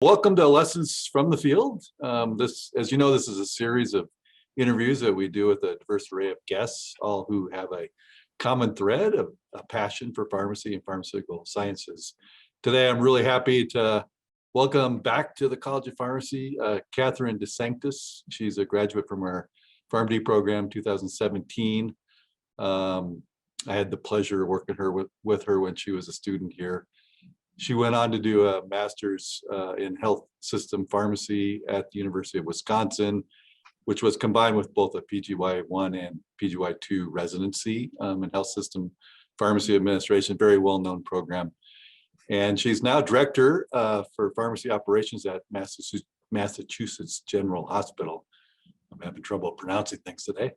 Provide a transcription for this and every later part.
Welcome to Lessons from the Field. As you know, this is a series of interviews that we do with a diverse array of guests, all who have a common thread of a passion for pharmacy and pharmaceutical sciences. Today, I'm really happy to welcome back to the College of Pharmacy, Katherine DeSanctis. She's a graduate from our PharmD program, 2017. I had the pleasure of working with her when she was a student here. She went on to do a master's in health system pharmacy at the University of Wisconsin, which was combined with both a PGY1 and PGY2 residency in health system pharmacy administration, very well-known program. And she's now director for pharmacy operations at Massachusetts General Hospital. I'm having trouble pronouncing things today.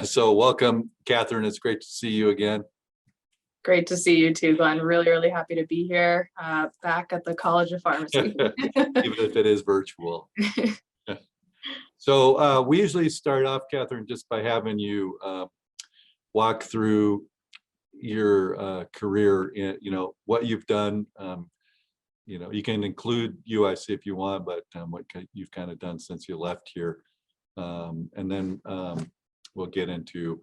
So welcome, Katherine. It's great to see you again. Great to see you too, Glenn. Really happy to be here back at the College of Pharmacy. Even if it is virtual. So we usually start off, Katherine, just by having you walk through your career, what you've done. You can include UIC if you want, but what you've kind of done since you left here. And then we'll get into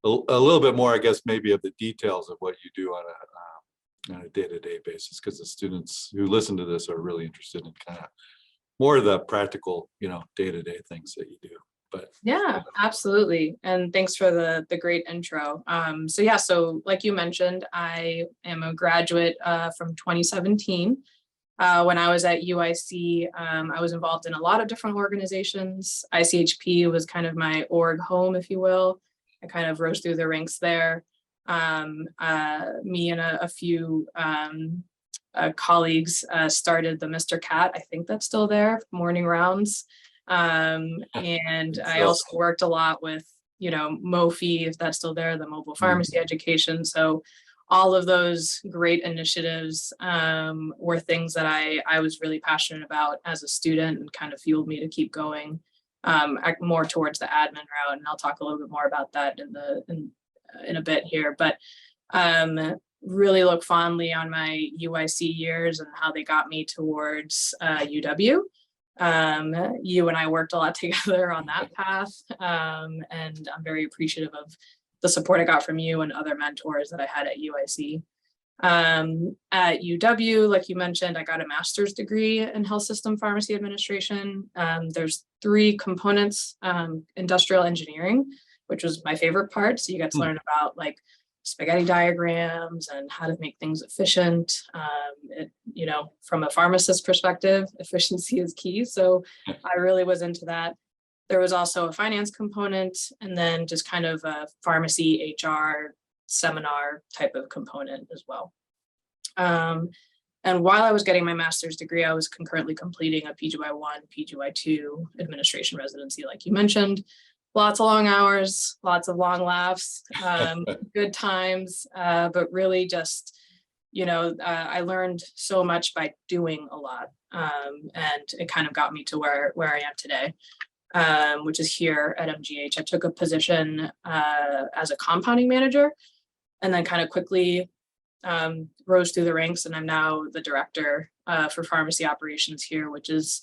a little bit more, I guess, maybe of the details of what you do on a day-to-day basis, because the students who listen to this are really interested in kind of more of the practical, day-to-day things that you do. But yeah, absolutely. And thanks for the great intro. So like you mentioned, I am a graduate from 2017. When I was at UIC, I was involved in a lot of different organizations. ICHP was kind of my org home, if you will. I kind of rose through the ranks there. Me and a few colleagues started the Mr. Cat. I think that's still there, morning rounds. And I also worked a lot with, MOPHI, if that's still there, the mobile pharmacy education. So all of those great initiatives were things that I was really passionate about as a student and kind of fueled me to keep going. More towards the admin route, and I'll talk a little bit more about that in a bit here. But really look fondly on my UIC years and how they got me towards UW. You and I worked a lot together on that path, and I'm very appreciative of the support I got from you and other mentors that I had at UIC. At UW, like you mentioned, I got a master's degree in health system pharmacy administration. There's 3 components: industrial engineering, which was my favorite part. So you get to learn about like spaghetti diagrams and how to make things efficient. From a pharmacist perspective, efficiency is key. So I really was into that. There was also a finance component, and then just kind of a pharmacy HR seminar type of component as well. And while I was getting my master's degree, I was concurrently completing a PGY1, PGY2 administration residency, like you mentioned. Lots of long hours, lots of long laughs, good times, but really just, I learned so much by doing a lot. And it kind of got me to where I am today, which is here at MGH. I took a position as a compounding manager, and then kind of quickly rose through the ranks, and I'm now the director for pharmacy operations here, which is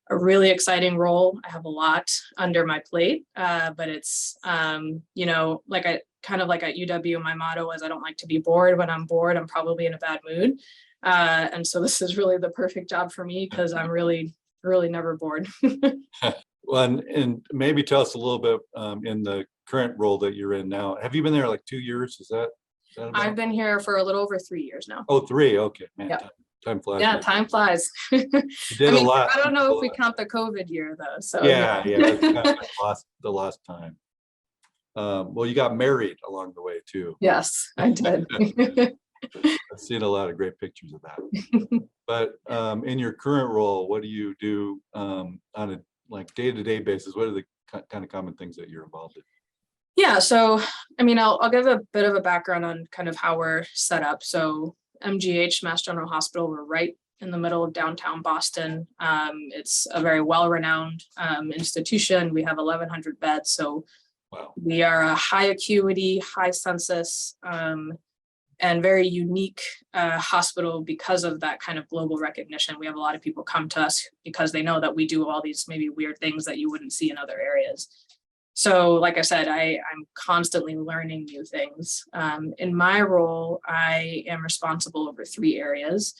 a really exciting role. I have a lot under my plate, but it's, like at UW, my motto was I don't like to be bored. When I'm bored, I'm probably in a bad mood. And so this is really the perfect job for me because I'm really never bored. Well, and maybe tell us a little bit in the current role that you're in now. Have you been there like 2 years? Is that I've been here for a little over 3 years now. Oh, 3. Okay, man. Yep. Time flies. Yeah, time flies. You did a lot. I don't know if we count the COVID year though. So yeah, that's kind of the last time. Well, you got married along the way too. Yes, I did. I've seen a lot of great pictures of that. But in your current role, what do you do on a day-to-day basis? What are the kind of common things that you're involved in? Yeah, so I'll give a bit of a background on kind of how we're set up. So MGH, Mass General Hospital, we're right in the middle of downtown Boston. It's a very well-renowned institution. We have 1,100 beds, so wow. We are a high acuity, high census and very unique hospital because of that kind of global recognition. We have a lot of people come to us because they know that we do all these maybe weird things that you wouldn't see in other areas. So like I said, I'm constantly learning new things. In my role, I am responsible over 3 areas.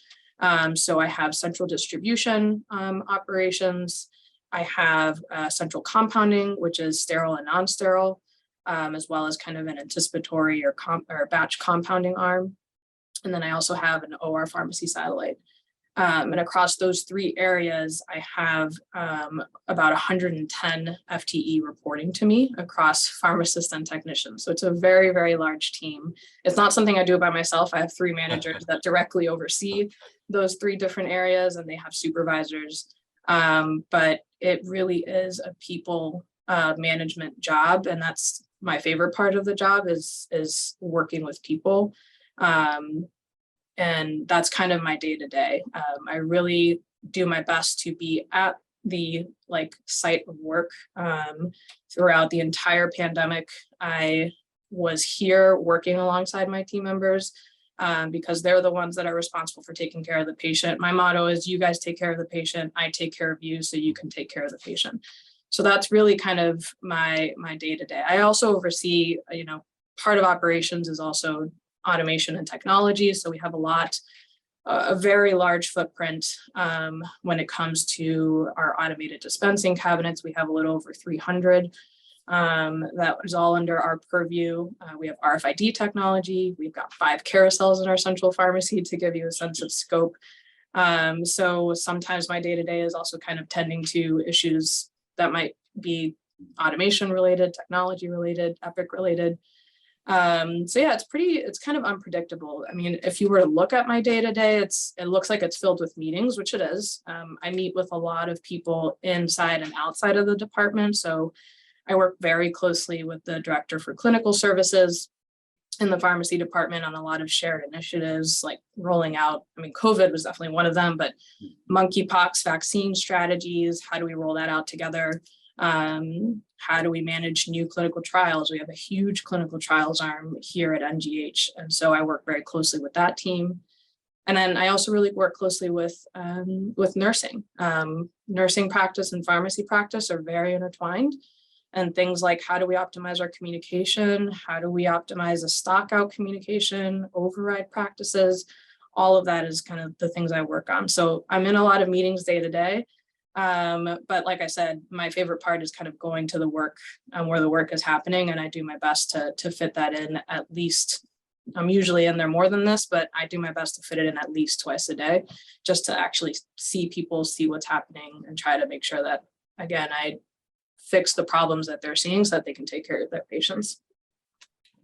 So I have central distribution operations. I have central compounding, which is sterile and non-sterile, as well as kind of an anticipatory or batch compounding arm. And then I also have an OR pharmacy satellite. And across those 3 areas, I have about 110 FTE reporting to me across pharmacists and technicians. So it's a very, very large team. It's not something I do by myself. I have 3 managers that directly oversee those 3 different areas, and they have supervisors. But it really is a people management job, and that's my favorite part of the job is working with people. And that's kind of my day-to-day. I really do my best to be at the site of work throughout the entire pandemic. I was here working alongside my team members because they're the ones that are responsible for taking care of the patient. My motto is, you guys take care of the patient, I take care of you so you can take care of the patient. So that's really kind of my day-to-day. I also oversee, part of operations is also automation and technology. So we have a very large footprint when it comes to our automated dispensing cabinets. We have a little over 300 that is all under our purview. We have RFID technology. We've got 5 carousels in our central pharmacy to give you a sense of scope. So sometimes my day-to-day is also kind of tending to issues that might be automation related, technology related, Epic related. So yeah, it's kind of unpredictable. I mean, if you were to look at my day-to-day, it looks like it's filled with meetings, which it is. I meet with a lot of people inside and outside of the department. So I work very closely with the director for clinical services in the pharmacy department on a lot of shared initiatives, like rolling out, COVID was definitely one of them, but monkeypox vaccine strategies, how do we roll that out together? How do we manage new clinical trials? We have a huge clinical trials arm here at NGH. And so I work very closely with that team. And then I also really work closely with nursing. Nursing practice and pharmacy practice are very intertwined. And things like, how do we optimize our communication? How do we optimize a stock out communication, override practices? All of that is kind of the things I work on. So I'm in a lot of meetings day to day. But like I said, my favorite part is kind of going to the work where the work is happening. And I do my best to fit that in at least. I'm usually in there more than this, but I do my best to fit it in at least twice a day, just to actually see people, see what's happening, and try to make sure that, again, I fix the problems that they're seeing so that they can take care of their patients.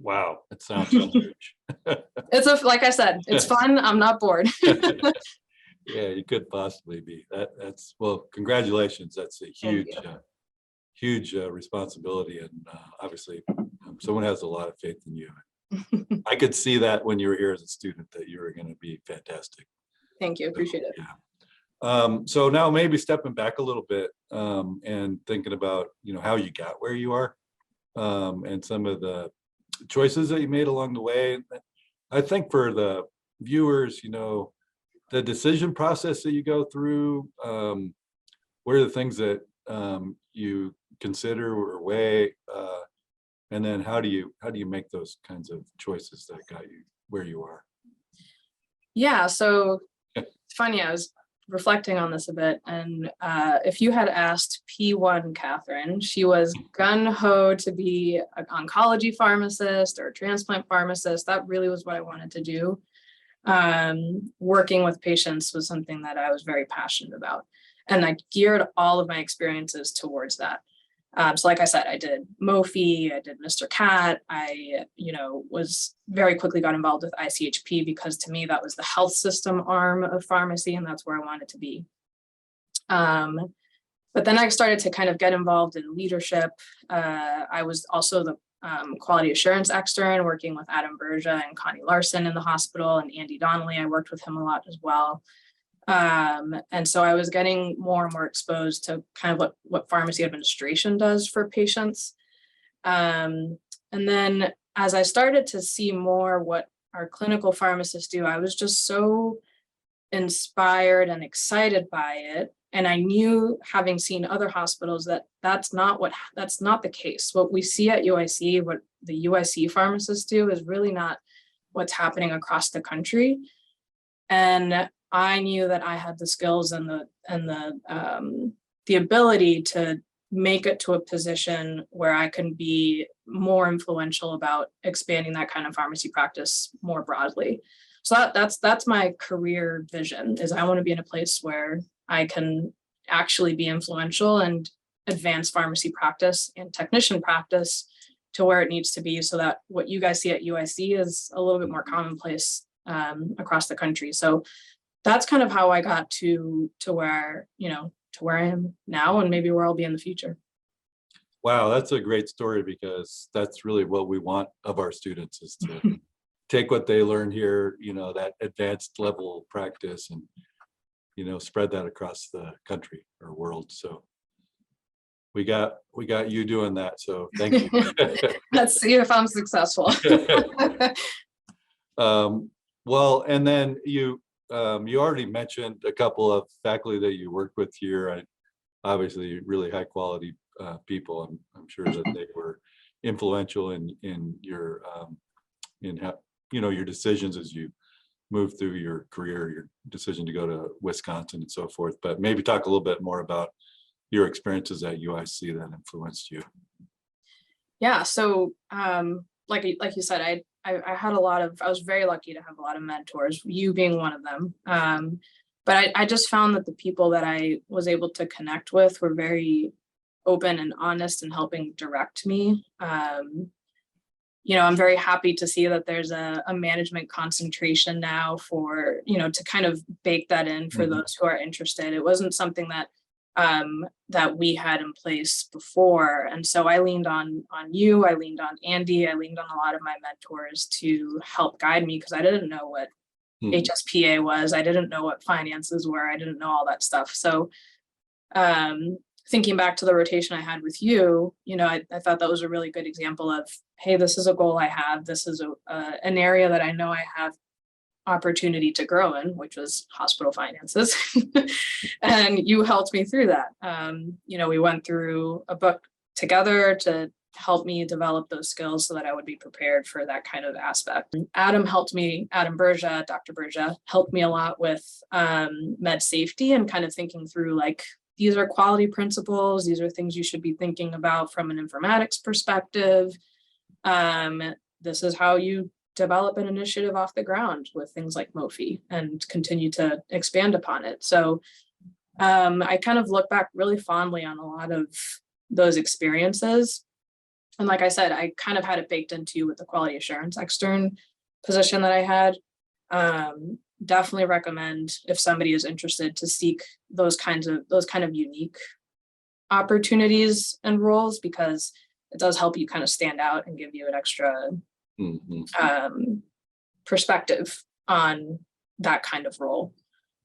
Wow, it sounds huge. Like I said, it's fun. I'm not bored. Yeah, you could possibly be. That's well, congratulations. That's a huge responsibility, and obviously someone has a lot of faith in you. I could see that when you were here as a student that you were going to be fantastic. Thank you. Appreciate it. Yeah. So now maybe stepping back a little bit and thinking about, how you got where you are and some of the choices that you made along the way. I think for the viewers, the decision process that you go through, what are the things that you consider or weigh, and then how do you make those kinds of choices that got you where you are? Yeah, so it's funny, I was reflecting on this a bit, and if you had asked P1 Katherine, she was gung-ho to be an oncology pharmacist or a transplant pharmacist. That really was what I wanted to do. Working with patients was something that I was very passionate about, and I geared all of my experiences towards that. So like I said, I did Mophie, I did Mr. Cat. I, was very quickly got involved with ICHP because to me, that was the health system arm of pharmacy, and that's where I wanted to be. But then I started to kind of get involved in leadership. I was also the quality assurance extern, working with Adam Bergia and Connie Larson in the hospital, and Andy Donnelly. I worked with him a lot as well. And so I was getting more and more exposed to kind of what pharmacy administration does for patients. And then as I started to see more what our clinical pharmacists do, I was just so inspired and excited by it. And I knew, having seen other hospitals, that that's not the case. What we see at UIC, what the UIC pharmacists do, is really not what's happening across the country. And I knew that I had the skills and the ability to make it to a position where I can be more influential about expanding that kind of pharmacy practice more broadly. So that's my career vision, is I want to be in a place where I can actually be influential and advance pharmacy practice and technician practice to where it needs to be, so that what you guys see at UIC is a little bit more commonplace across the country. So that's kind of how I got to where, to where I am now, and maybe where I'll be in the future. Wow, that's a great story, because that's really what we want of our students, is to take what they learn here, that advanced level practice, and, spread that across the country or world. So we got you doing that. So thank you. Let's see if I'm successful. Well, and then you already mentioned a couple of faculty that you work with here, and obviously really high quality people. I'm sure that they were influential in your your decisions as you move through your career, your decision to go to Wisconsin and so forth. But maybe talk a little bit more about your experiences at UIC that influenced you. Yeah, so like you said, I had I was very lucky to have a lot of mentors, you being one of them. But I just found that the people that I was able to connect with were very open and honest in helping direct me. I'm very happy to see that there's a management concentration now for, to kind of bake that in for those who are interested. It wasn't something that that we had in place before. And so I leaned on you, I leaned on Andy, I leaned on a lot of my mentors to help guide me, because I didn't know what HSPA was. I didn't know what finances were. I didn't know all that stuff. So thinking back to the rotation I had with you, I thought that was a really good example of, hey, this is a goal I have. This is an area that I know I have opportunity to grow in, which was hospital finances. And you helped me through that. We went through a book together to help me develop those skills so that I would be prepared for that kind of aspect. Adam Berja, Dr. Berja, helped me a lot with med safety and kind of thinking through, like, these are quality principles. These are things you should be thinking about from an informatics perspective. This is how you develop an initiative off the ground with things like MOFI and continue to expand upon it. So I kind of look back really fondly on a lot of those experiences. And like I said, I kind of had it baked into with the quality assurance extern position that I had. Definitely recommend, if somebody is interested, to seek those kind of unique opportunities and roles, because it does help you kind of stand out and give you an extra perspective on that kind of role.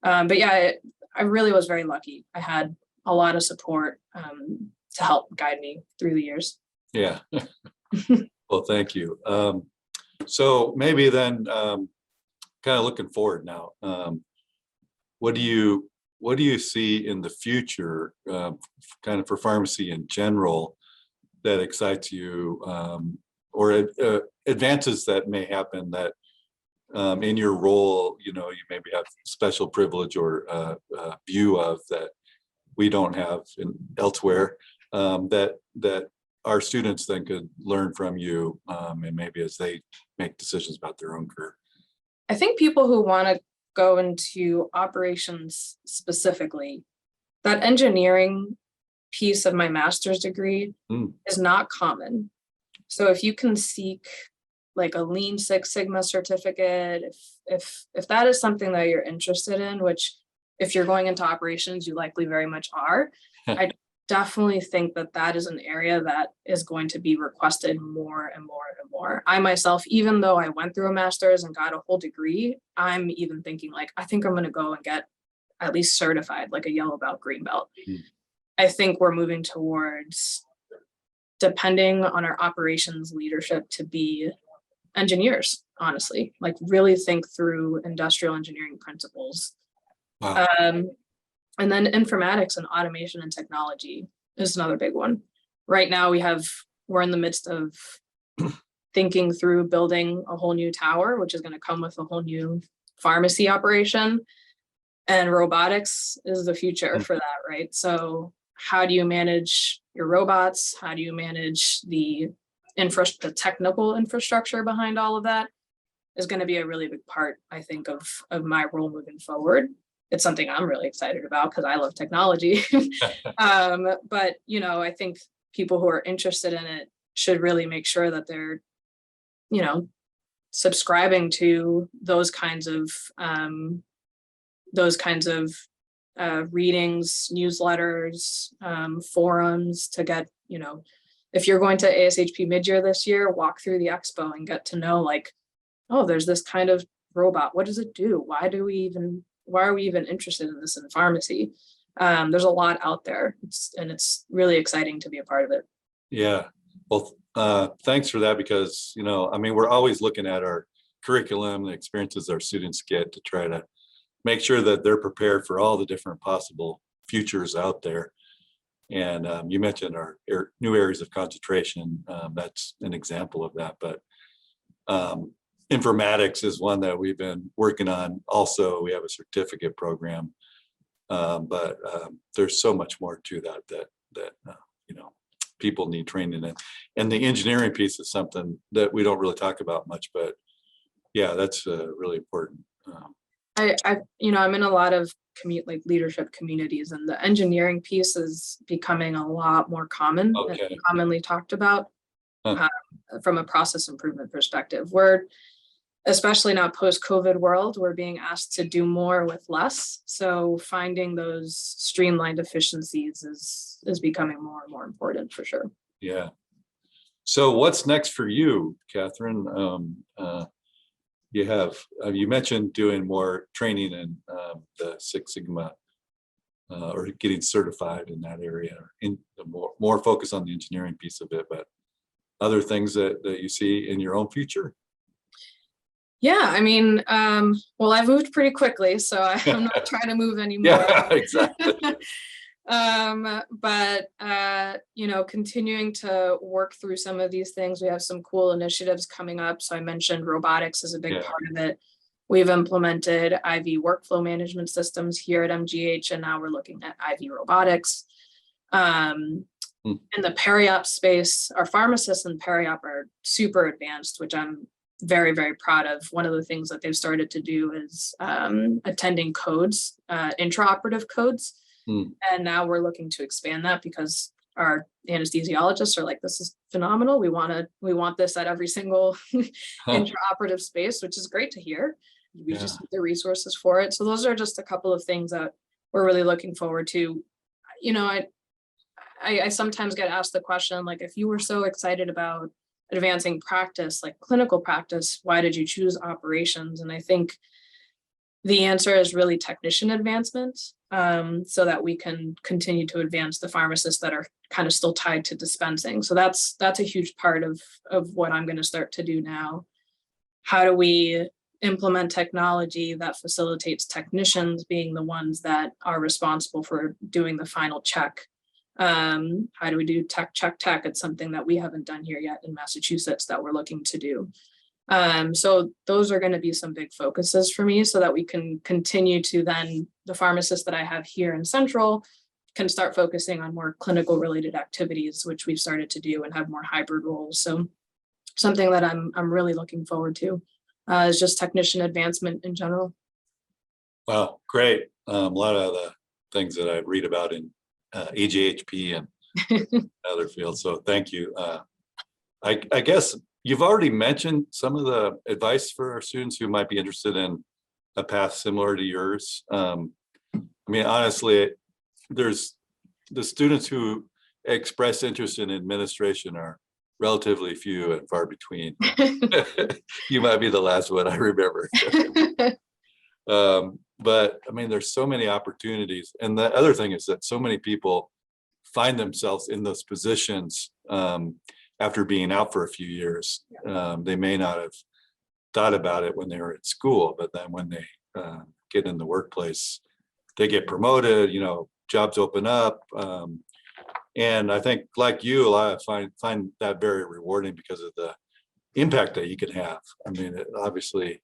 But yeah, I really was very lucky. I had a lot of support to help guide me through the years. Yeah. Well, thank you. So maybe then, kind of looking forward now, what do you see in the future, kind of for pharmacy in general, that excites you, or advances that may happen that in your role, you maybe have special privilege or view of that we don't have elsewhere, that our students then could learn from you, and maybe as they make decisions about their own career? I think people who want to go into operations specifically, that engineering piece of my master's degree is not common. So if you can seek like a Lean Six Sigma certificate, if that is something that you're interested in, which if you're going into operations, you likely very much are, I definitely think that is an area that is going to be requested more and more and more. I myself, even though I went through a master's and got a whole degree, I'm even thinking, like, I think I'm going to go and get at least certified, like a yellow belt, green belt. I think we're moving towards depending on our operations leadership to be engineers, honestly, like really think through industrial engineering principles. Wow. And then informatics and automation and technology is another big one. Right now we're in the midst of thinking through building a whole new tower, which is going to come with a whole new pharmacy operation. And robotics is the future for that, right? So how do you manage your robots? How do you manage the technical infrastructure behind all of that is going to be a really big part, I think, of my role moving forward. It's something I'm really excited about because I love technology. But, you know, I think people who are interested in it should really make sure that they're, you know, subscribing to those kinds of readings, newsletters, forums to get, you know, if you're going to ASHP mid-year this year, walk through the expo and get to know, like, oh, there's this kind of robot. What does it do? Why are we even interested in this in pharmacy? There's a lot out there, and it's really exciting to be a part of it. Yeah. Well, thanks for that, because, you know, I mean, we're always looking at our curriculum, the experiences our students get to try to make sure that they're prepared for all the different possible futures out there. And you mentioned our new areas of concentration. That's an example of that. But informatics is one that we've been working on. Also, we have a certificate program, but there's so much more to that you know, people need training in. And the engineering piece is something that we don't really talk about much, but yeah, that's really important. I'm in a lot of leadership communities, and the engineering piece is becoming a lot more common and commonly talked about from a process improvement perspective. We're, especially now post-COVID world, we're being asked to do more with less. So finding those streamlined efficiencies is becoming more and more important for sure. Yeah. So what's next for you, Katherine? You mentioned doing more training in the Six Sigma or getting certified in that area, in the more focus on the engineering piece of it, but other things that you see in your own future? Yeah, I mean, well, I've moved pretty quickly, so I'm not trying to move anymore. Yeah, exactly. But you know, continuing to work through some of these things. We have some cool initiatives coming up. So I mentioned robotics is a big part of it. We've implemented IV workflow management systems here at MGH, and now we're looking at IV robotics. In the peri-op space, our pharmacists and peri-op are super advanced, which I'm very, very proud of. One of the things that they've started to do is attending codes, intraoperative codes. And now we're looking to expand that because our anesthesiologists are like, this is phenomenal. We want this at every single intraoperative space, which is great to hear. We just need the resources for it. So those are just a couple of things that we're really looking forward to. You know, I sometimes get asked the question, like, if you were so excited about advancing practice, like clinical practice, why did you choose operations? And I think the answer is really technician advancement, so that we can continue to advance the pharmacists that are kind of still tied to dispensing. So that's a huge part of what I'm going to start to do now. How do we implement technology that facilitates technicians being the ones that are responsible for doing the final check? How do we do tech? It's something that we haven't done here yet in Massachusetts that we're looking to do. So those are going to be some big focuses for me, so that we can continue to then, the pharmacists that I have here in Central can start focusing on more clinical related activities, which we've started to do, and have more hybrid roles. So something that I'm really looking forward to is just technician advancement in general. Wow, great. A lot of the things that I read about in AJHP and other fields. So thank you. I guess you've already mentioned some of the advice for our students who might be interested in a path similar to yours. I mean, honestly, there's the students who express interest in administration are relatively few and far between. You might be the last one I remember. But I mean, there's so many opportunities. And the other thing is that so many people find themselves in those positions after being out for a few years. They may not have thought about it when they were at school, but then when they get in the workplace, they get promoted, jobs open up. And I think, like you, I find that very rewarding because of the impact that you can have. I mean, obviously,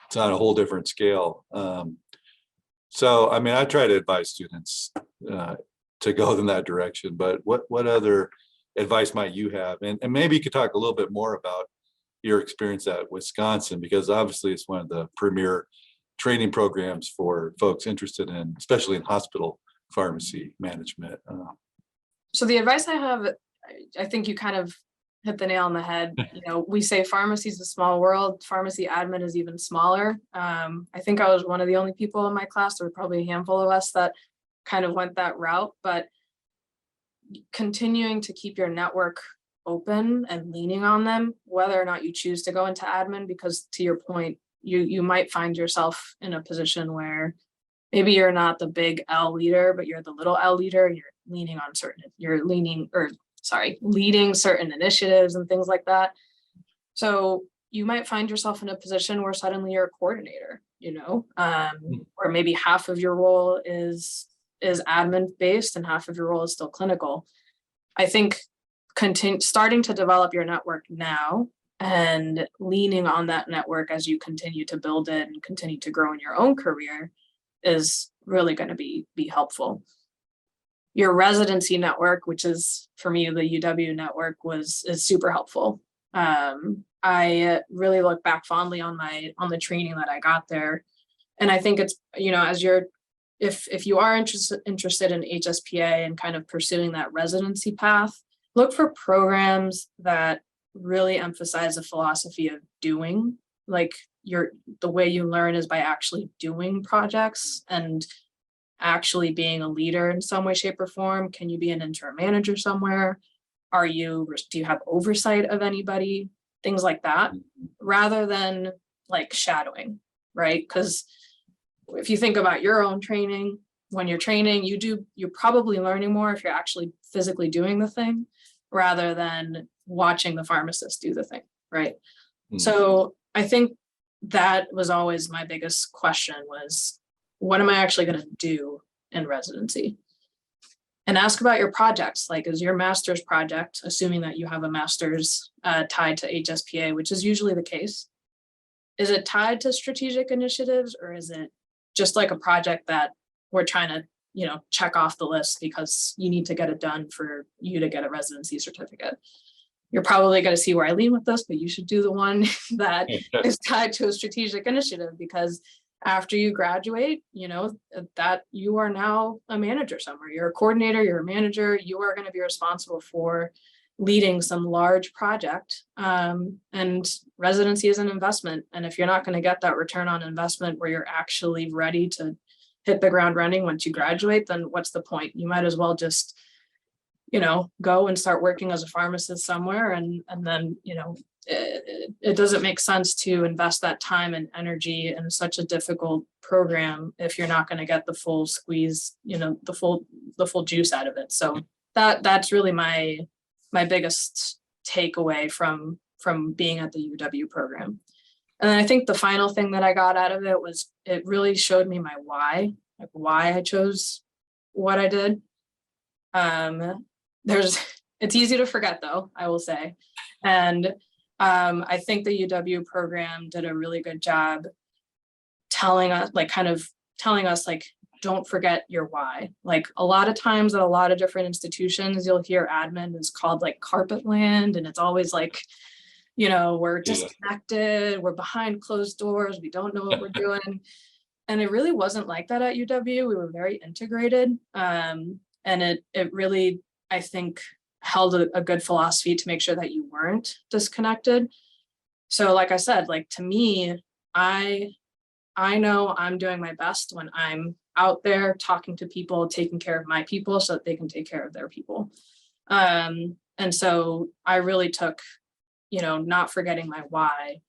it's on a whole different scale. So, I mean, I try to advise students to go in that direction. But what other advice might you have? And maybe you could talk a little bit more about your experience at Wisconsin, because obviously it's one of the premier training programs for folks interested in, especially in hospital pharmacy management. So the advice I have, I think you kind of hit the nail on the head. We say pharmacy is a small world. Pharmacy admin is even smaller. I think I was one of the only people in my class. There were probably a handful of us that kind of went that route, but continuing to keep your network open and leaning on them, whether or not you choose to go into admin, because to your point, you might find yourself in a position where maybe you're not the big L leader, but you're the little L leader, and leading certain initiatives and things like that. So you might find yourself in a position where suddenly you're a coordinator, or maybe half of your role is admin based and half of your role is still clinical. I think starting to develop your network now and leaning on that network as you continue to build it and continue to grow in your own career is really going to be helpful. Your residency network, which is for me the UW network, is super helpful. I really look back fondly on the training that I got there, and I think it's if you are interested in HSPA and kind of pursuing that residency path, look for programs that really emphasize a philosophy of doing. Like the way you learn is by actually doing projects and actually being a leader in some way, shape, or form. Can you be an interim manager somewhere? Do you have oversight of anybody? Things like that, rather than like shadowing, right? Because if you think about your own training, when you're training, you're probably learning more if you're actually physically doing the thing rather than watching the pharmacist do the thing, right? Mm-hmm. So I think that was always my biggest question was, what am I actually going to do in residency? And ask about your projects. Like, is your master's project, assuming that you have a master's tied to HSPA, which is usually the case, is it tied to strategic initiatives, or is it just like a project that we're trying to, check off the list because you need to get it done for you to get a residency certificate? You're probably going to see where I lean with this, but you should do the one that is tied to a strategic initiative, because after you graduate, that you are now a manager somewhere. You're a coordinator, you're a manager, you are going to be responsible for leading some large project. And residency is an investment. And if you're not going to get that return on investment where you're actually ready to hit the ground running once you graduate, then what's the point? You might as well just, go and start working as a pharmacist somewhere. And then, it doesn't make sense to invest that time and energy in such a difficult program if you're not going to get the full squeeze, the full juice out of it. So that's really my biggest takeaway from being at the UW program. And I think the final thing that I got out of it was it really showed me my why, like why I chose what I did. It's easy to forget though, I will say. And I think the UW program did a really good job telling us, don't forget your why. Like a lot of times at a lot of different institutions, you'll hear admin is called like carpet land. And it's always like, we're disconnected, we're behind closed doors, we don't know what we're doing. And it really wasn't like that at UW. We were very integrated. And it really, I think, held a good philosophy to make sure that you weren't disconnected. So like I said, like to me, I know I'm doing my best when I'm out there talking to people, taking care of my people so that they can take care of their people. And so I really took, not forgetting my why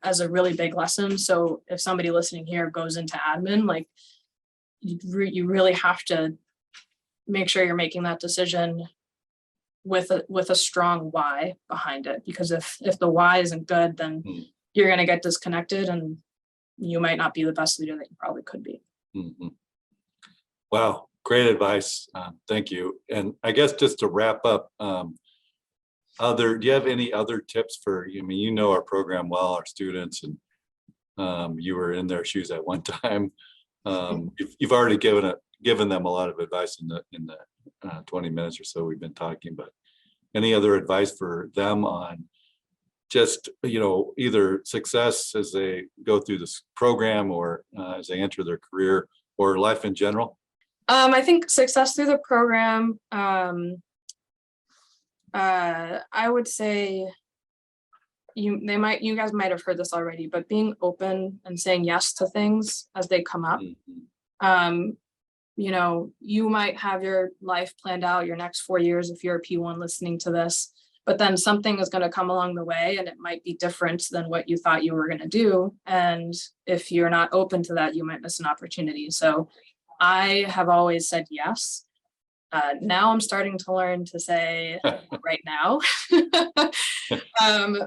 as a really big lesson. So if somebody listening here goes into admin, like you really have to make sure you're making that decision with a strong why behind it. Because if the why isn't good, then you're going to get disconnected and you might not be the best leader that you probably could be. Mm-hmm. Wow, great advice. Thank you. And I guess just to wrap up, do you have any other tips for, I mean, you know our program well, our students, and you were in their shoes at one time. You've already given them a lot of advice in the 20 minutes or so we've been talking, but any other advice for them on just, either success as they go through this program or as they enter their career or life in general? I think success through the program, I would say you guys might have heard this already, but being open and saying yes to things as they come up. You might have your life planned out your next 4 years if you're a P1 listening to this, but then something is going to come along the way and it might be different than what you thought you were going to do. And if you're not open to that, you might miss an opportunity. So I have always said yes. Now I'm starting to learn to say right now.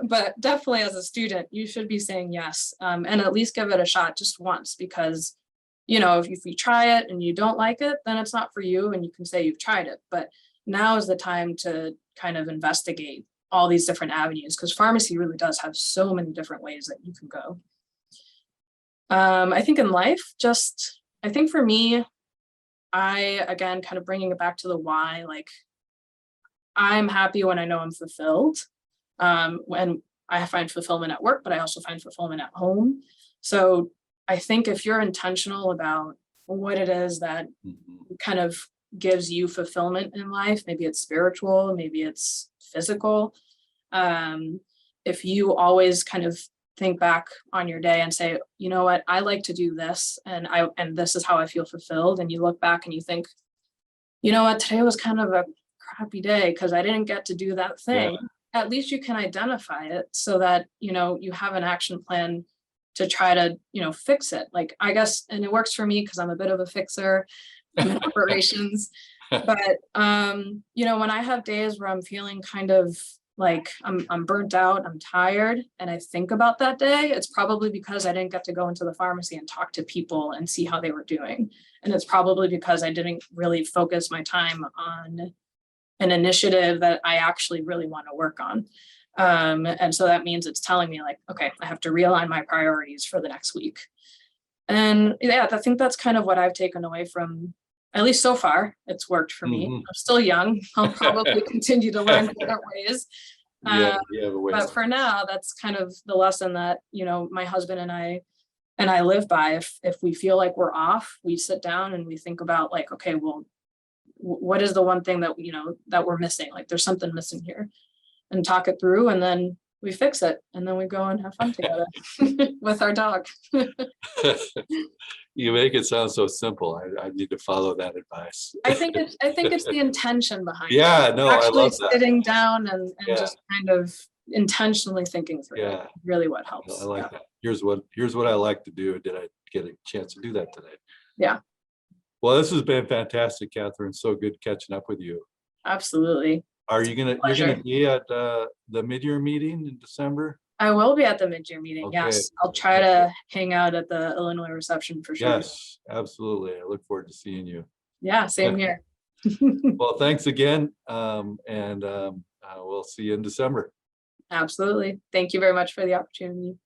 But definitely as a student, you should be saying yes, and at least give it a shot just once, because if you try it and you don't like it, then it's not for you and you can say you've tried it. But now is the time to kind of investigate all these different avenues, because pharmacy really does have so many different ways that you can go. I think in life, I think for me, again, kind of bringing it back to the why, like I'm happy when I know I'm fulfilled. When I find fulfillment at work, but I also find fulfillment at home. So I think if you're intentional about what it is that kind of gives you fulfillment in life, maybe it's spiritual, maybe it's physical. If you always kind of think back on your day and say, you know what, I like to do this, and this is how I feel fulfilled. And you look back and you think, you know what, today was kind of a crappy day because I didn't get to do that thing. Yeah. At least you can identify it so that, you have an action plan to try to, fix it. Like, I guess, and it works for me because I'm a bit of a fixer in operations. But, when I have days where I'm feeling kind of like I'm burnt out, I'm tired, and I think about that day, it's probably because I didn't get to go into the pharmacy and talk to people and see how they were doing. And it's probably because I didn't really focus my time on an initiative that I actually really want to work on. And so that means it's telling me like, okay, I have to realign my priorities for the next week. And yeah, I think that's kind of what I've taken away from, at least so far, it's worked for me. I'm still young. I'll probably continue to learn different ways. But for now, that's kind of the lesson that, my husband and I live by. If we feel like we're off, we sit down and we think about like, okay, well, what is the one thing that, that we're missing? Like there's something missing here, and talk it through, and then we fix it, and then we go and have fun together with our dog. You make it sound so simple. I need to follow that advice. I think it's the intention behind it. Yeah, no, actually I love that. Sitting down and just kind of intentionally thinking through it. Really what helps. I like that. Here's what I like to do. Did I get a chance to do that today? Yeah. Well, this has been fantastic, Katherine. So good catching up with you. Absolutely. You're gonna be at the mid-year meeting in December? I will be at the mid-year meeting. Okay. Yes, I'll try to hang out at the Illinois reception for sure. Yes, absolutely. I look forward to seeing you. Yeah, same here. Well, thanks again, and we'll see you in December. Absolutely. Thank you very much for the opportunity.